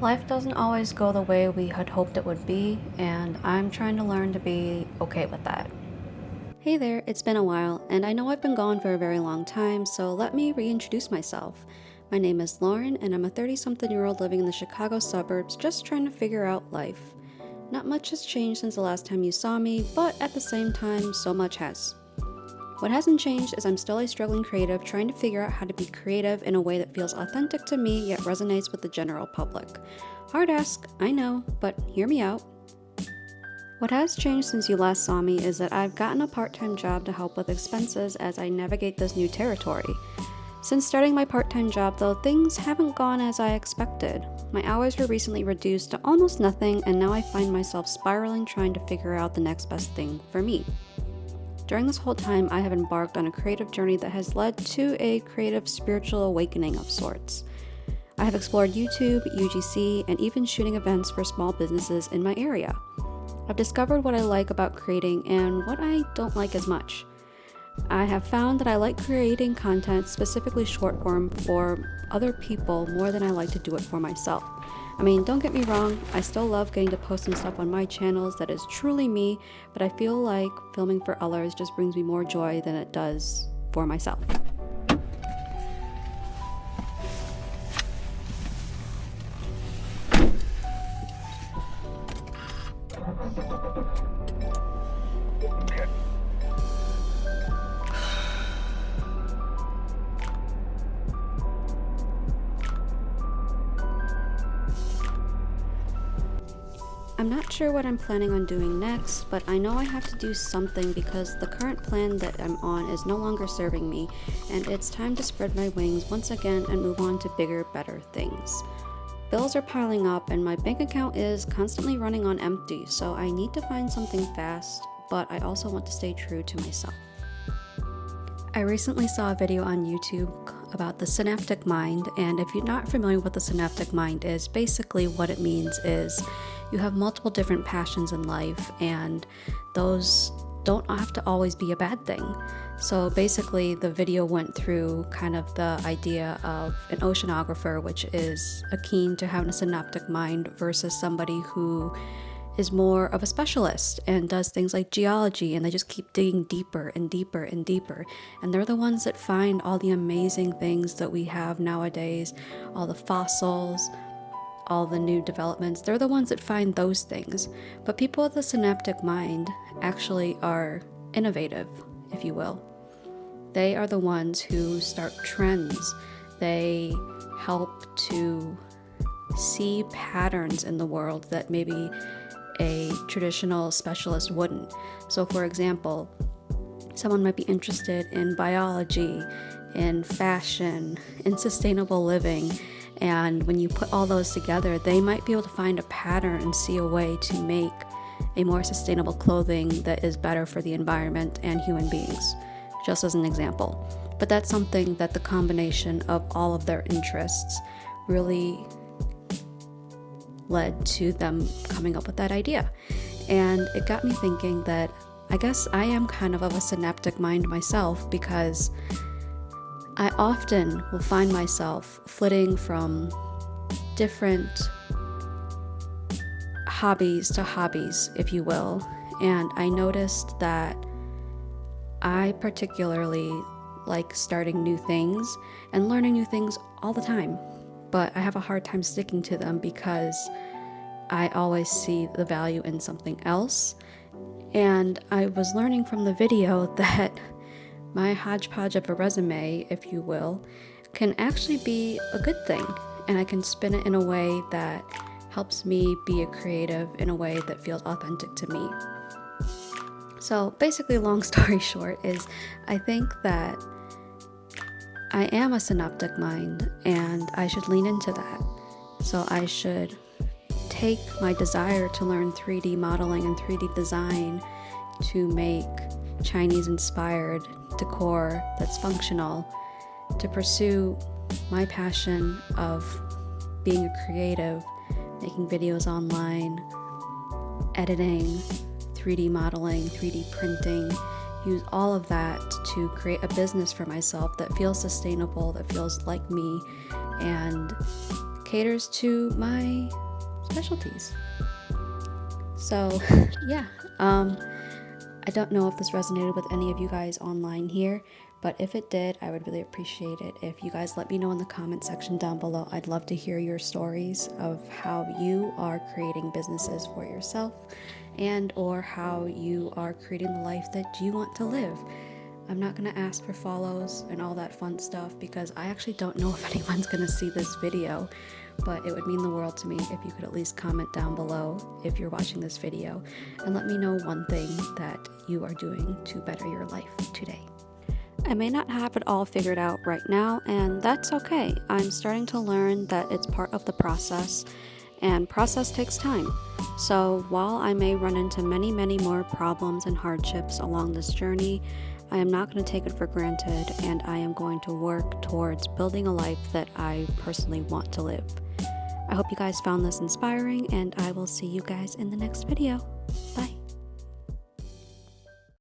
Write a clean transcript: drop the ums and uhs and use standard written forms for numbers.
Life doesn't always go the way we had hoped it would be, and I'm trying to learn to be okay with that. Hey there, it's been a while, and I know I've been gone for a very long time, so let me reintroduce myself. My name is Lauren, and I'm a 30-something-year-old living in the Chicago suburbs, just trying to figure out life. Not much has changed since the last time you saw me, but at the same time, so much has. What hasn't changed is I'm still a struggling creative trying to figure out how to be creative in a way that feels authentic to me yet resonates with the general public. Hard ask, I know, but hear me out. What has changed since you last saw me is that I've gotten a part-time job to help with expenses as I navigate this new territory. Since starting my part-time job though, things haven't gone as I expected. My hours were recently reduced to almost nothing, and now I find myself spiraling trying to figure out the next best thing for me. During this whole time, I have embarked on a creative journey that has led to a creative spiritual awakening of sorts. I have explored YouTube, UGC, and even shooting events for small businesses in my area. I've discovered what I like about creating and what I don't like as much. I have found that I like creating content, specifically short form, for other people more than I like to do it for myself. I mean, don't get me wrong, I still love getting to post some stuff on my channels that is truly me, but I feel like filming for others just brings me more joy than it does for myself. I'm not sure what I'm planning on doing next, but I know I have to do something because the current plan that I'm on is no longer serving me, and it's time to spread my wings once again and move on to bigger, better things. Bills are piling up and my bank account is constantly running on empty, so I need to find something fast, but I also want to stay true to myself. I recently saw a video on YouTube about the synaptic mind, and if you're not familiar with what the synaptic mind is, basically what it means is you have multiple different passions in life, and those don't have to always be a bad thing. So basically the video went through kind of the idea of an oceanographer, which is akin to having a synaptic mind, versus somebody who is more of a specialist and does things like geology, and they just keep digging deeper and deeper and deeper. And they're the ones that find all the amazing things that we have nowadays, all the fossils, all the new developments. They're the ones that find those things. But people with a synaptic mind actually are innovative, if you will. They are the ones who start trends. They help to see patterns in the world that maybe a traditional specialist wouldn't. So for example, someone might be interested in biology, in fashion, in sustainable living, and when you put all those together, they might be able to find a pattern and see a way to make a more sustainable clothing that is better for the environment and human beings, just as an example. But that's something that the combination of all of their interests really led to them coming up with that idea. And it got me thinking that I guess I am kind of a synaptic mind myself, because I often will find myself flitting from different hobbies to hobbies, if you will. And I noticed that I particularly like starting new things and learning new things all the time. But I have a hard time sticking to them because I always see the value in something else. And I was learning from the video that my hodgepodge of a resume, if you will, can actually be a good thing. And I can spin it in a way that helps me be a creative in a way that feels authentic to me. So basically, long story short, is I think that I am a synaptic mind and I should lean into that. So I should take my desire to learn 3D modeling and 3D design to make Chinese-inspired decor that's functional, to pursue my passion of being a creative, making videos online, editing, 3D modeling, 3D printing, use all of that to create a business for myself that feels sustainable, that feels like me, and caters to my specialties. So yeah, I don't know if this resonated with any of you guys online here, but if it did, I would really appreciate it if you guys let me know in the comment section down below. I'd love to hear your stories of how you are creating businesses for yourself and or how you are creating the life that you want to live. I'm not going to ask for follows and all that fun stuff because I actually don't know if anyone's going to see this video, but it would mean the world to me if you could at least comment down below if you're watching this video and let me know one thing that you are doing to better your life today. I may not have it all figured out right now, and that's okay. I'm starting to learn that it's part of the process, and process takes time. So while I may run into many, many more problems and hardships along this journey, I am not going to take it for granted, and I am going to work towards building a life that I personally want to live. I hope you guys found this inspiring, and I will see you guys in the next video.